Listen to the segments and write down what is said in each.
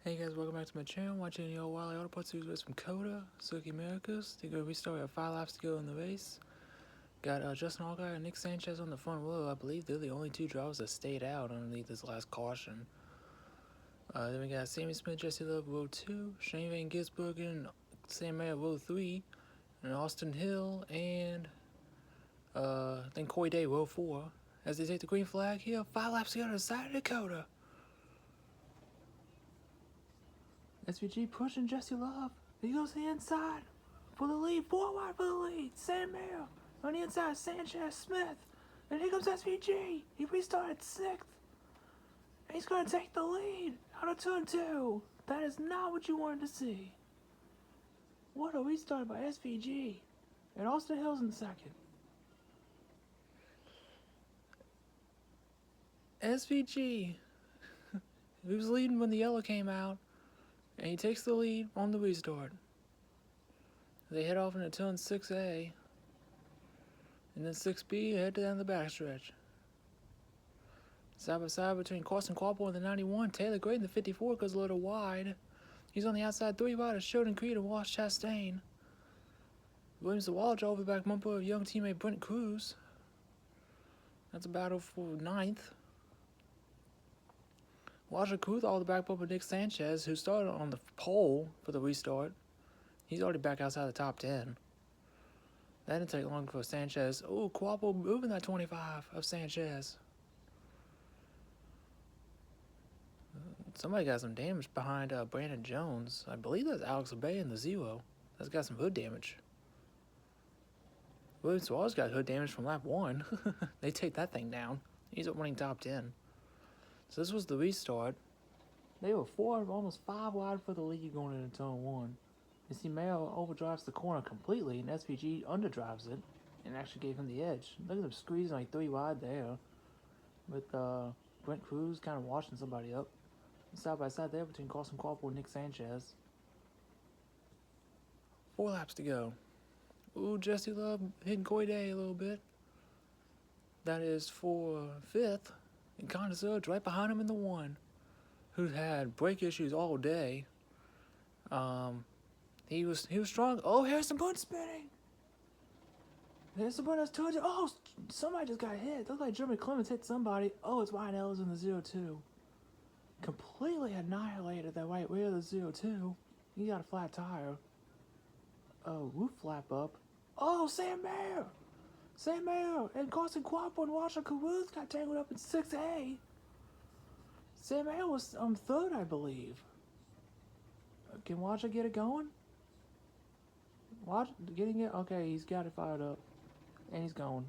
Hey guys, welcome back to my channel. Watching the old Wily Auto Parts series from Coda, Suzuki Americas. They're going to restart at 5 laps to go in the race. Got Justin Allgaier and Nick Sanchez on the front row. I believe they're the only two drivers that stayed out underneath this last caution. Then we got Sammy Smith, Jesse Love, row 2, Shane Van Gisbergen, Sam Mayer, row 3, and Austin Hill, and then Corey Day, row 4. As they take the green flag here, 5 laps to go to the side of Dakota. SVG pushing Jesse Love. He goes to the inside for the lead. 4 wide for the lead. Sam Mayer on the inside. Sanchez, Smith. And here comes SVG. He restarted 6th. And he's going to take the lead out of turn 2. That is not what you wanted to see. What a restart by SVG. And Austin Hill's in second. SVG. He was leading when the yellow came out. And he takes the lead on the restart. They head off into turn 6A. And then 6B head down the backstretch. Side by side between Carson Quapple and the 91. Taylor Gray in the 54 goes a little wide. He's on the outside 3 wide of Sheldon Creed and Wash Chastain. Williams DeWalch over the back bumper of young teammate Brent Cruz. That's a battle for 9th. Roger Cruz all the back bumper Nick Sanchez, who started on the pole for the restart. He's already back outside the top 10. That didn't take long for Sanchez. Oh, Quapple moving that 25 of Sanchez. Somebody got some damage behind Brandon Jones. I believe that's Alex Bay in the 0. That's got some hood damage. Williams Suarez got hood damage from lap 1. They take that thing down. He's up running top 10. So this was the restart. They were 4, almost 5 wide for the lead going into turn 1. You see Mayo overdrives the corner completely, and SVG underdrives it, and actually gave him the edge. Look at them squeezing like 3 wide there, with Brent Cruz kind of washing somebody up. Side by side there between Carson Quapple and Nick Sanchez. 4 laps to go. Ooh, Jesse Love hitting Corey Day a little bit. That is for 5th. And Connor Zudge right behind him in the 1, who's had brake issues all day. He was strong. Oh, Harrison Burton spinning. Harrison Burton has 200. Oh, somebody just got hit. Looked like Jeremy Clements hit somebody. Oh, it's Ryan Ellis in the 0-2. Completely annihilated that right rear of the 0-2. He got a flat tire. Oh, roof flap up. Oh, Sam Mayer. Sam Mayer and Carson Quapple and Washer Caruth got tangled up in 6A. Sam Mayer was 3rd, I believe. Can Washer get it going? Watch getting it. Okay, he's got it fired up, and he's going.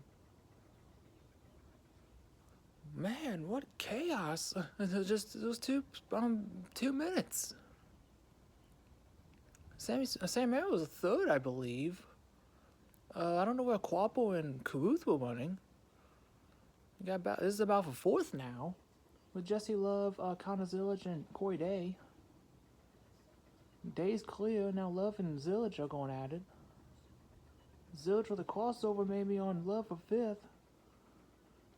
Man, what chaos! Just those 2 minutes. Sam Mayer was 3rd, I believe. I don't know where Quapple and Caruth were running. This is about for 4th now, with Jesse Love, Connor Zillage, and Corey Day. Day's clear now. Love and Zillage are going at it. Zillage with a crossover maybe on Love for 5th.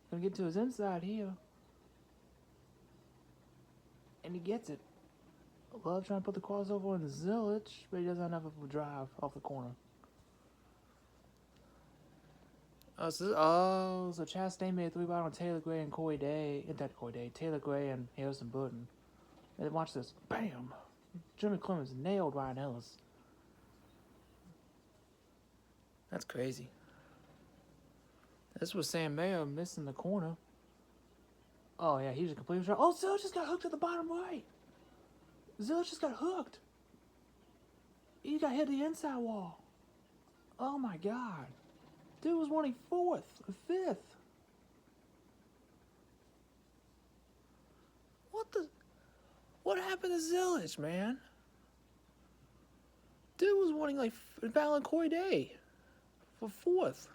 Gonna get to his inside here, and he gets it. Love trying to put the crossover on Zillage, but he doesn't have enough of a drive off the corner. So Chastain made a 3 wide on Taylor Gray and Corey Day. Taylor Gray and Harrison Burton. And then watch this. Bam! Jeremy Clements nailed Ryan Ellis. That's crazy. This was Sam Mayer missing the corner. Oh, yeah, he was a complete shot. Oh, Zillage just got hooked at the bottom right. Zillage just got hooked. He got hit the inside wall. Oh, my God. Dude was running 4th or 5th. What happened to Zillage, man? Dude was running like battling Corey Day for 4th.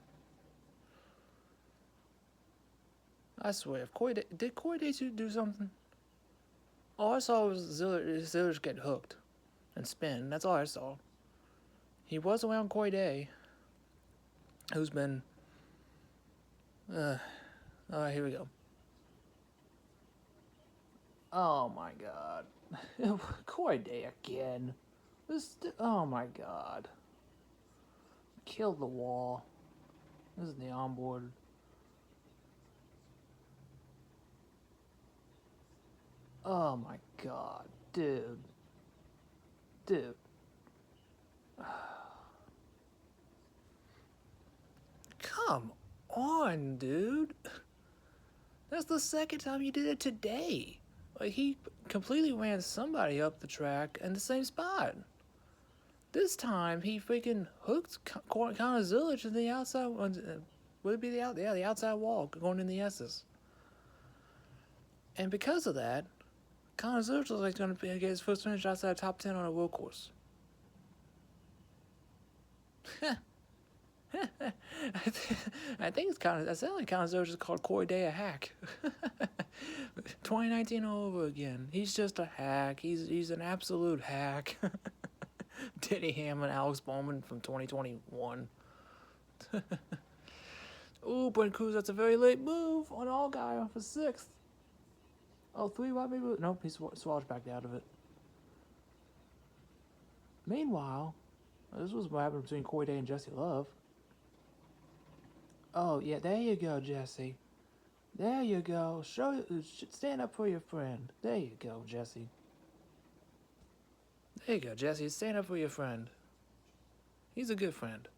I swear, did Corey Day do something? All I saw was Zillage get hooked and spin. That's all I saw. He was around Corey Day, who's been Alright, here we go. Oh my god. Corey Day again. Oh my god. Killed the wall. This is the onboard. Oh my god, dude. Dude. Come on, dude. That's the second time you did it today. Like, he completely ran somebody up the track in the same spot. This time, he freaking hooked Connor Zilic in the outside. Would it be the outside wall going in the S's. And because of that, Connor Zilic was like going to get his first finish outside top 10 on a world course. I think it's kind of. That sounds like Connor Zilic is called Corey Day a hack. 2019 all over again. He's just a hack. He's an absolute hack. Denny Hamlin, Alex Bowman from 2021. Ooh, Brent Cruz, that's a very late move on Allgaier for 6th. Oh, 3 wide maybe? Nope, he swallowed back out of it. Meanwhile, this was what happened between Corey Day and Jesse Love. Oh, yeah, there you go, Jesse. There you go. Stand up for your friend. There you go, Jesse. There you go, Jesse. Stand up for your friend. He's a good friend.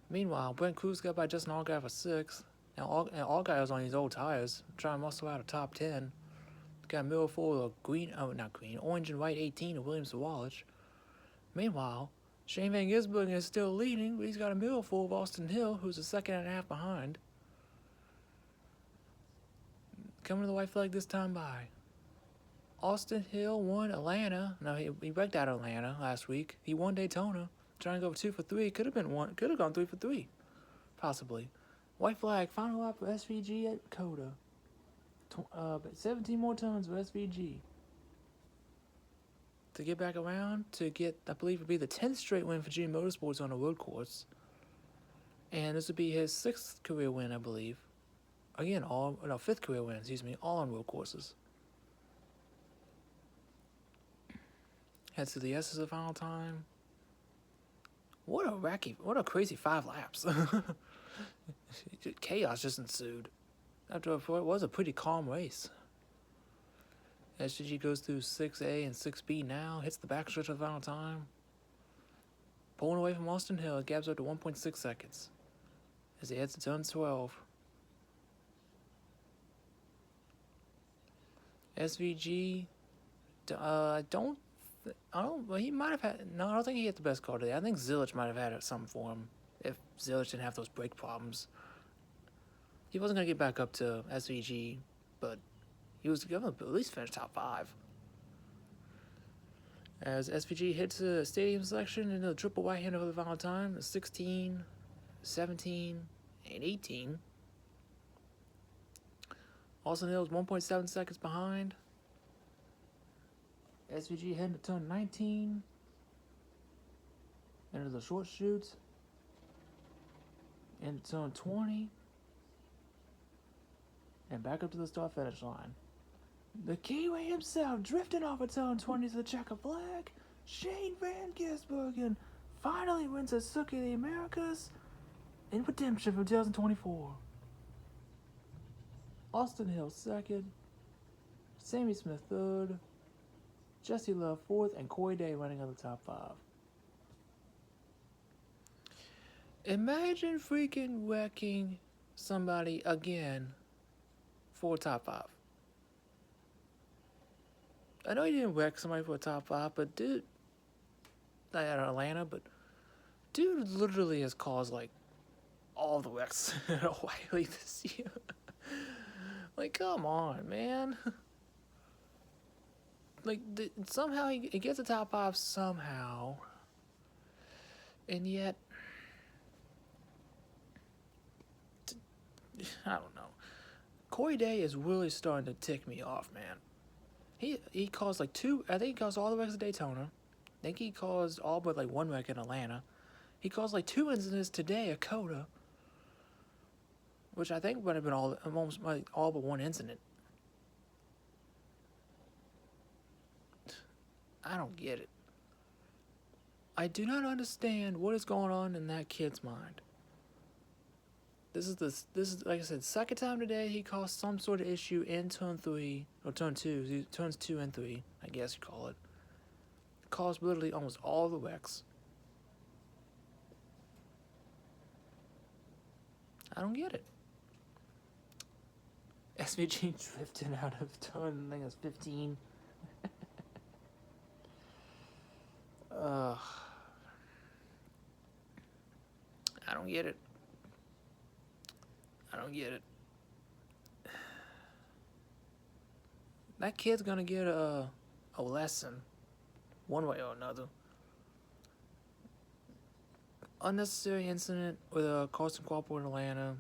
Meanwhile, Brent Cruz got by Justin Allgaier for 6th. Now, Allgaier was on his old tires, trying to muscle out a top 10. Got a middle full of orange and white 18 of Williams Sawalich. Meanwhile, Shane Van Gisbergen is still leading, but he's got a middle full of Austin Hill, who's a second and a half behind. Coming to the white flag this time by. Austin Hill won Atlanta. No, he wrecked out Atlanta last week. He won Daytona, trying to go 2 for 3. Could have gone 3 for 3, possibly. White flag, final lap for SVG at Coda. 17 more turns for SVG. To get back around, to get, I believe, would be the 10th straight win for GM Motorsports on a road course. And this would be his 6th career win, I believe. Again, 5th career win, all on road courses. Heads to the S's the final time. What a crazy 5 laps. Chaos just ensued. After it was a pretty calm race. SVG goes through 6A and 6B now, hits the backstretch of the final time. Pulling away from Austin Hill, it gaps up to 1.6 seconds as he heads to turn 12. SVG, he might have had, no, I don't think he hit the best car today. I think Zilic might have had something for him if Zilic didn't have those brake problems. He wasn't going to get back up to SVG, but he was going to at least finish top 5. As SVG hits the stadium selection into the triple right-hander for the final time, 16, 17, and 18. Austin Hill is 1.7 seconds behind. SVG heading to turn 19. Into the short chutes. Into turn 20. And back up to the start-finish line. The Kiwi himself drifting off of turn 20 to the checker flag. Shane Van Gisbergen finally wins a Circuit of the Americas in redemption from 2024. Austin Hill 2nd. Sammy Smith 3rd. Jesse Love 4th. And Corey Day running on the top 5. Imagine freaking wrecking somebody again for a top 5. I know he didn't wreck somebody for a top 5, but dude, not at Atlanta, but dude literally has caused like all the wrecks at O'Reilly this year. Like, come on, man. Like, somehow he gets a top 5 somehow, and yet, I don't know. Corey Day is really starting to tick me off, man. He caused like 2, I think he caused all the wrecks at Daytona. I think he caused all but like 1 wreck in Atlanta. He caused like 2 incidents today at Coda, which I think would have been almost all but 1 incident. I don't get it. I do not understand what is going on in that kid's mind. This is like I said, second time today he caused some sort of issue in turn 3 or turn 2, turns 2 and 3, I guess you call it. Caused literally almost all the wrecks. I don't get it. SVG drifting out of turn, I think it's 15. I don't get it. I don't get it. That kid's gonna get a lesson, one way or another. Unnecessary incident with Carson Crawford in Atlanta.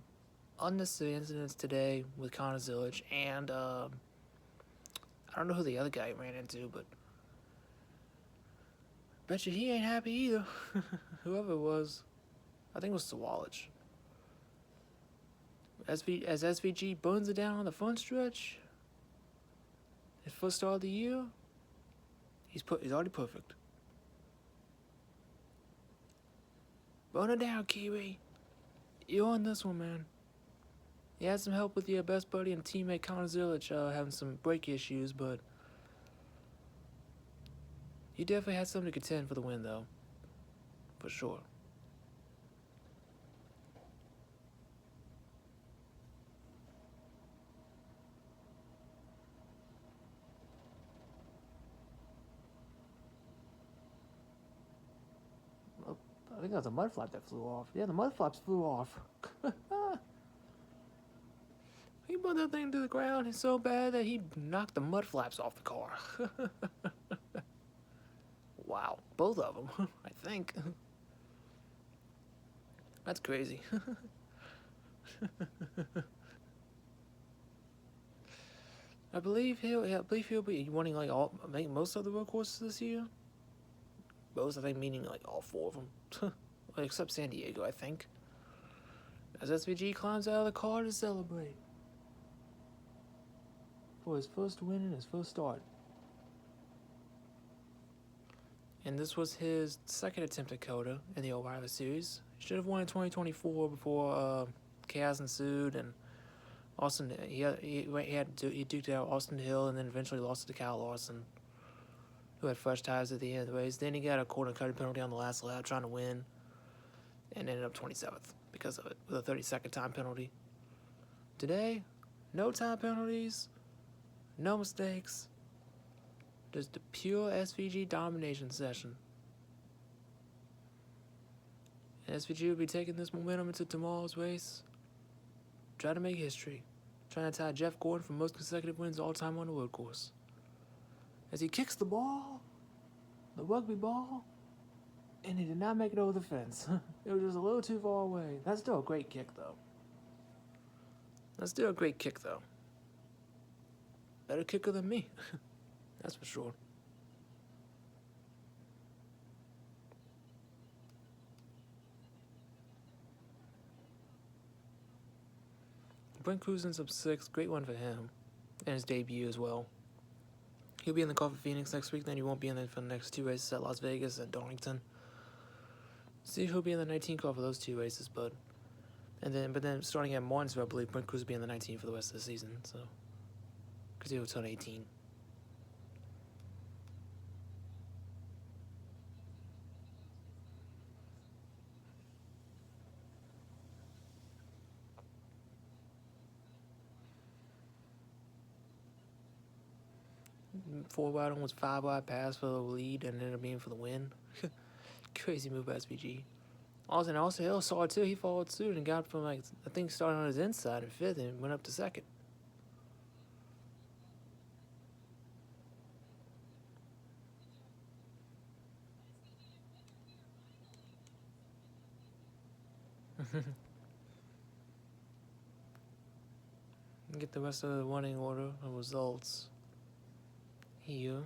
Unnecessary incidents today with Connor Zilic, and I don't know who the other guy ran into, but bet you he ain't happy either. Whoever it was, I think it was Sawalich. As SVG burns it down on the front stretch, his first start of the year, he's already perfect. Burn it down, Kiwi. You're on this one, man. You had some help with your best buddy and teammate Connor Zilic having some brake issues, but you definitely had something to contend for the win, though. For sure. I think that was a mud flap that flew off. Yeah, the mud flaps flew off. He put that thing to the ground so bad that he knocked the mud flaps off the car. Wow, both of them, I think. That's crazy. I believe he'll be winning like most of the road courses this year. Most, I think, meaning like all 4 of them, except San Diego, I think. As SVG climbs out of the car to celebrate for his first win in his first start. And this was his second attempt at COTA in the O'Reilly Series. He should have won in 2024 before chaos ensued, and Austin he duked out Austin Hill, and then eventually lost it to Kyle Larson, who had fresh tires at the end of the race. Then he got a corner cutting penalty on the last lap trying to win, and ended up 27th because of it, with a 30-second time penalty. Today, no time penalties, no mistakes, just a pure SVG domination session. And SVG will be taking this momentum into tomorrow's race, try to make history, trying to tie Jeff Gordon for most consecutive wins all time on the road course. As he kicks the ball, the rugby ball, and he did not make it over the fence. It was just a little too far away. That's still a great kick, though. Better kicker than me. That's for sure. Brent Krusen's up 6th. Great one for him. And his debut as well. He'll be in the car for Phoenix next week, then he won't be in there for the next 2 races at Las Vegas and Darlington. See who'll be in the 19 car for those 2 races, but then starting at Martinsville, I believe Brent Cruz will be in the 19 for the rest of the season, so because he'll turn 18. Four wide, almost 5 wide pass for the lead and ended up being for the win. Crazy move by SVG. Also Hill saw it too. He followed suit and got from I think started on his inside in 5th and went up to 2nd. Get the rest of the running order and results here.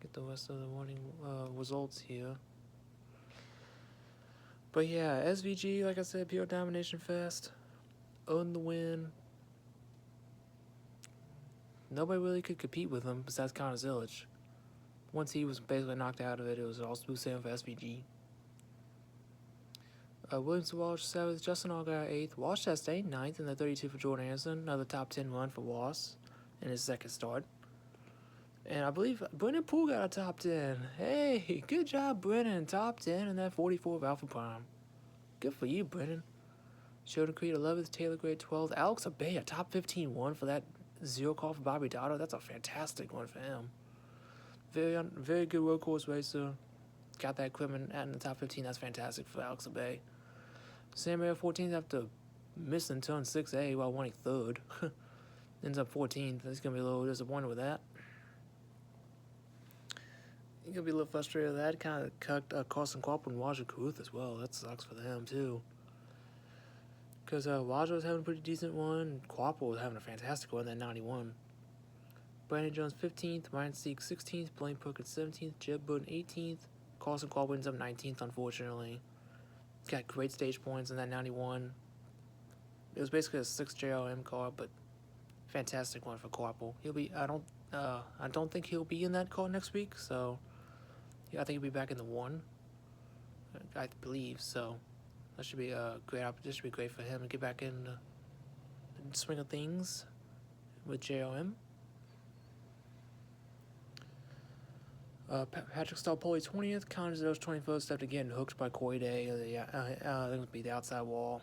Get the rest of the running results here. But yeah, SVG, like I said, pure domination fest. Earned the win. nobody really could compete with him besides Connor Zilic. Once he was basically knocked out of it, it was all smooth sailing for SVG. Williams Walsh 7th, Justin Allgaier 8th, Walsh Chastain 9th in the 32 for Jordan Anderson, another top 10 run for Walsh in his second start. And I believe Brennan Poole got a top 10. Hey, good job, Brennan. Top 10 in that 44 of Alpha Prime. Good for you, Brennan. Sheldon Creed 11th, Taylor Gray 12th, Alex Abey, a top 15 one for that 0 call for Bobby Dotto. That's a fantastic one for him. Very good road course racer. Got that equipment in the top 15. That's fantastic for Alex Abey. Sam Mayer 14th after missing turn 6A while winning 3rd. Ends up 14th. He's going to be a little disappointed with that. He's going to be a little frustrated with that. Kind of cut Carson Quapple and Wajir Caruth as well. That sucks for them, too. Because Wajir was having a pretty decent one. Quapple was having a fantastic one, that 91. Brandon Jones 15th. Ryan Sieg 16th. Blaine Perkins 17th. Jeb Burton 18th. Carson Quapple ends up 19th, unfortunately. He's got great stage points in that 91. It was basically a 6 JRM car, but fantastic one for Quapple. He'll be. I don't think he'll be in that car next week. So, yeah, I think he'll be back in the 1. I believe so. That should be a great opportunity. This should be great for him to get back in the swing of things with JRM. Patrick Stahl-Poli 20th, Connor Zilic 21st after getting hooked by Corey Day. I think it would be the outside wall.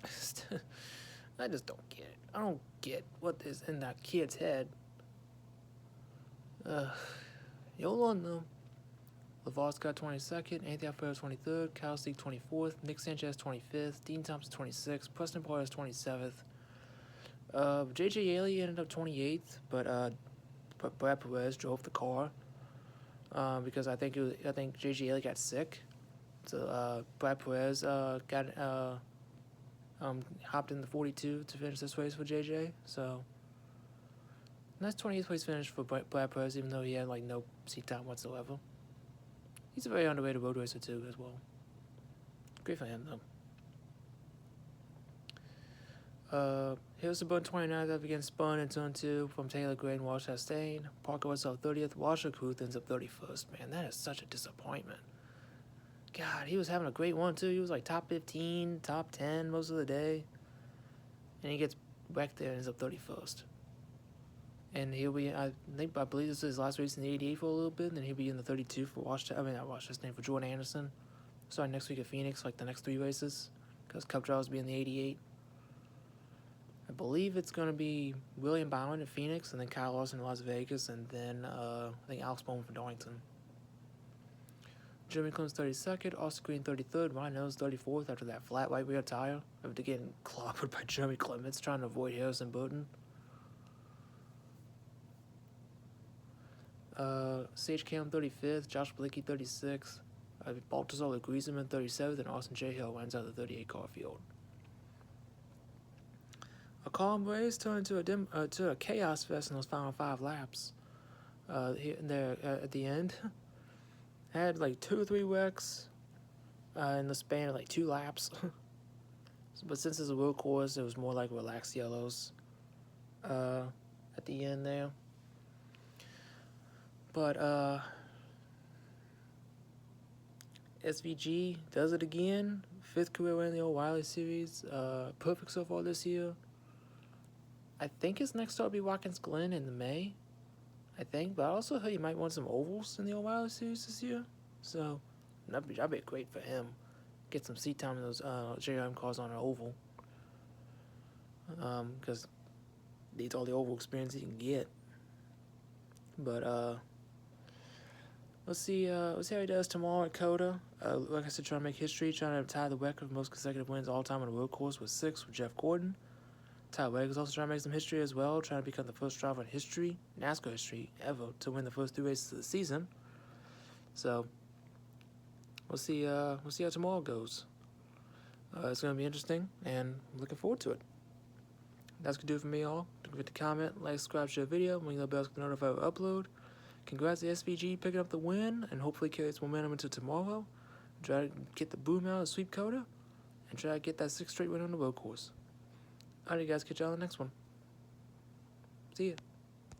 I just don't get it. I don't get what is in that kid's head. Hold on though. LeVar Scott 22nd, Anthony Alfredo 23rd, Kyle Sieg 24th, Nick Sanchez 25th, Dean Thompson 26th, Preston Porras 27th. JJ Yaley ended up 28th, but Brad Perez drove the car because I think JJ Yaley got sick, so Brad Perez hopped in the 42 to finish this race for JJ. So nice 28th place finish for Brad Perez, even though he had like no seat time whatsoever. He's a very underrated road racer too, as well. Great for him though. Here's the Burton 29th up against Spun in turn 2 from Taylor Gray and Walsh Chastain. Parker was up 30th. Wajir Caruth ends up 31st. Man, that is such a disappointment. God, he was having a great one too. He was like top 15, top 10 most of the day. And he gets wrecked there and ends up 31st. And he'll be, I believe this is his last race in the 88 for a little bit, and then he'll be in the 32 for for Jordan Anderson. Starting next week at Phoenix, like the next 3 races, because Cup Trials will be in the 88. I believe it's going to be William Bowen at Phoenix, and then Kyle Larson in Las Vegas, and then I think Alex Bowman for Darlington. Jeremy Clements 32nd, Austin Green 33rd, Ryan Nose 34th after that flat white rear tire after getting clobbered by Jeremy Clements trying to avoid Harrison Burton. Sage Cam 35th, Josh Blicky 36th, Baltazar Griezmann 37th, and Austin J. Hill ends out the 38 car field. A calm race turned to a chaos fest in those final 5 laps. Here and there at the end, had like 2 or 3 wrecks in the span of like 2 laps. But since it's a road course, it was more like relaxed yellows at the end there. But SVG does it again. 5th career win in the O'Reilly Series. Perfect so far this year. I think his next start will be Watkins Glen in May. I think, but I also heard he might want some ovals in the O'Reilly Series this year. So that'd be great for him. Get some seat time in those JRM cars on an oval. Because needs all the oval experience he can get. But let's see how he does tomorrow at COTA. Like I said, trying to make history, trying to tie the record of most consecutive wins all time on a road course with 6 with Jeff Gordon. Ty Wegg is also trying to make some history as well, trying to become the first driver in history, NASCAR history, ever to win the first 3 races of the season. So we'll see how tomorrow goes. It's going to be interesting, and I'm looking forward to it. That's going to do it for me, all. Don't forget to comment, like, subscribe, share the video, ring the bell to notify when I upload. Congrats to SVG picking up the win, and hopefully carry its momentum into tomorrow. Try to get the boom out and sweep COTA, and try to get that 6th straight win on the road course. Alright, guys, catch y'all on the next one. See ya.